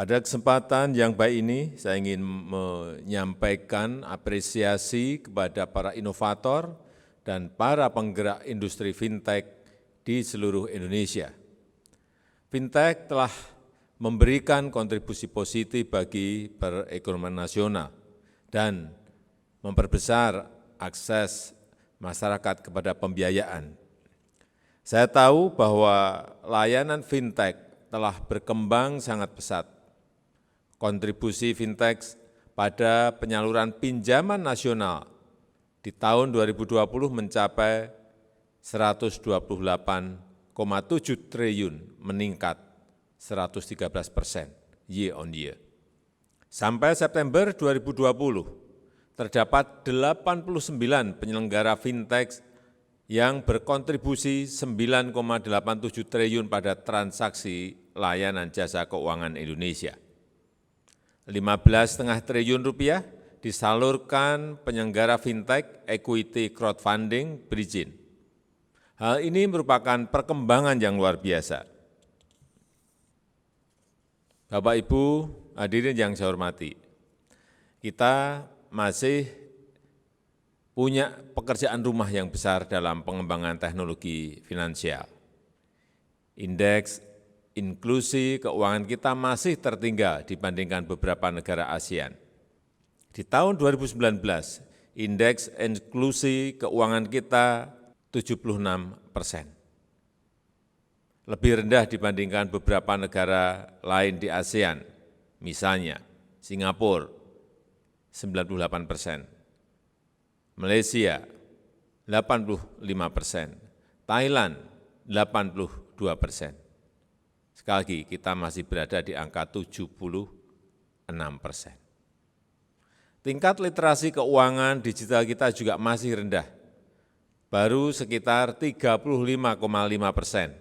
Pada kesempatan yang baik ini, saya ingin menyampaikan apresiasi kepada para inovator dan para penggerak industri fintech di seluruh Indonesia. Fintech telah memberikan kontribusi positif bagi perekonomian nasional dan memperbesar akses masyarakat kepada pembiayaan. Saya tahu bahwa layanan fintech telah berkembang sangat pesat. Kontribusi fintech pada penyaluran pinjaman nasional di tahun 2020 mencapai 128,7 triliun, meningkat 113% year on year. Sampai September 2020, terdapat 89 penyelenggara fintech yang berkontribusi 9,87 triliun pada transaksi layanan jasa keuangan Indonesia. 15,5 triliun rupiah disalurkan penyelenggara fintech equity crowdfunding berizin. Hal ini merupakan perkembangan yang luar biasa. Bapak Ibu hadirin yang saya hormati, kita masih punya pekerjaan rumah yang besar dalam pengembangan teknologi finansial. Indeks inklusi keuangan kita masih tertinggal dibandingkan beberapa negara ASEAN. Di tahun 2019, indeks inklusi keuangan kita 76%. Lebih rendah dibandingkan beberapa negara lain di ASEAN, misalnya Singapura 98%, Malaysia 85%, Thailand 82%. Sekali lagi, kita masih berada di angka 76%. Tingkat literasi keuangan digital kita juga masih rendah, baru sekitar 35,5%.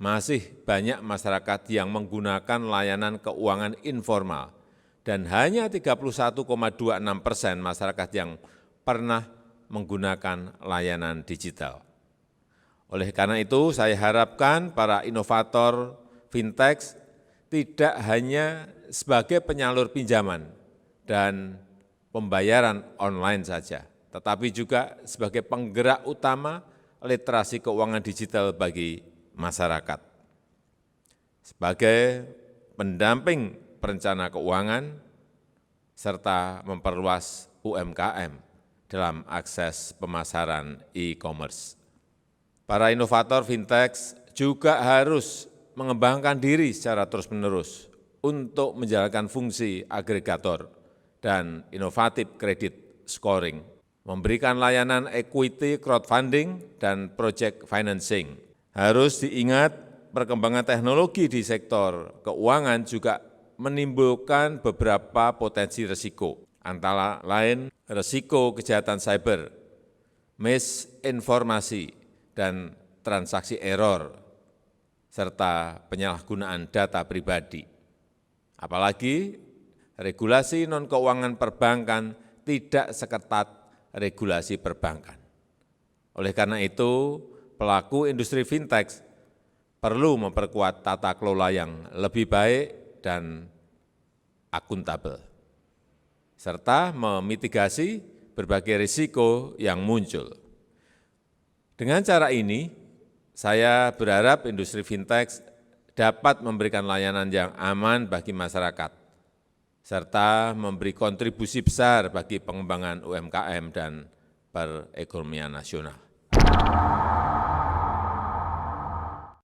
Masih banyak masyarakat yang menggunakan layanan keuangan informal, dan hanya 31,26% masyarakat yang pernah menggunakan layanan digital. Oleh karena itu, saya harapkan para inovator fintech tidak hanya sebagai penyalur pinjaman dan pembayaran online saja, tetapi juga sebagai penggerak utama literasi keuangan digital bagi masyarakat. Sebagai pendamping perencana keuangan, serta memperluas UMKM dalam akses pemasaran e-commerce. Para inovator fintech juga harus mengembangkan diri secara terus-menerus untuk menjalankan fungsi agregator dan inovatif kredit scoring, memberikan layanan equity crowdfunding dan project financing. Harus diingat, perkembangan teknologi di sektor keuangan juga menimbulkan beberapa potensi risiko, antara lain risiko kejahatan cyber, misinformasi, dan transaksi error, serta penyalahgunaan data pribadi. Apalagi regulasi non-keuangan perbankan tidak seketat regulasi perbankan. Oleh karena itu, pelaku industri fintech perlu memperkuat tata kelola yang lebih baik dan akuntabel, serta memitigasi berbagai risiko yang muncul. Dengan cara ini, saya berharap industri fintech dapat memberikan layanan yang aman bagi masyarakat, serta memberi kontribusi besar bagi pengembangan UMKM dan perekonomian nasional.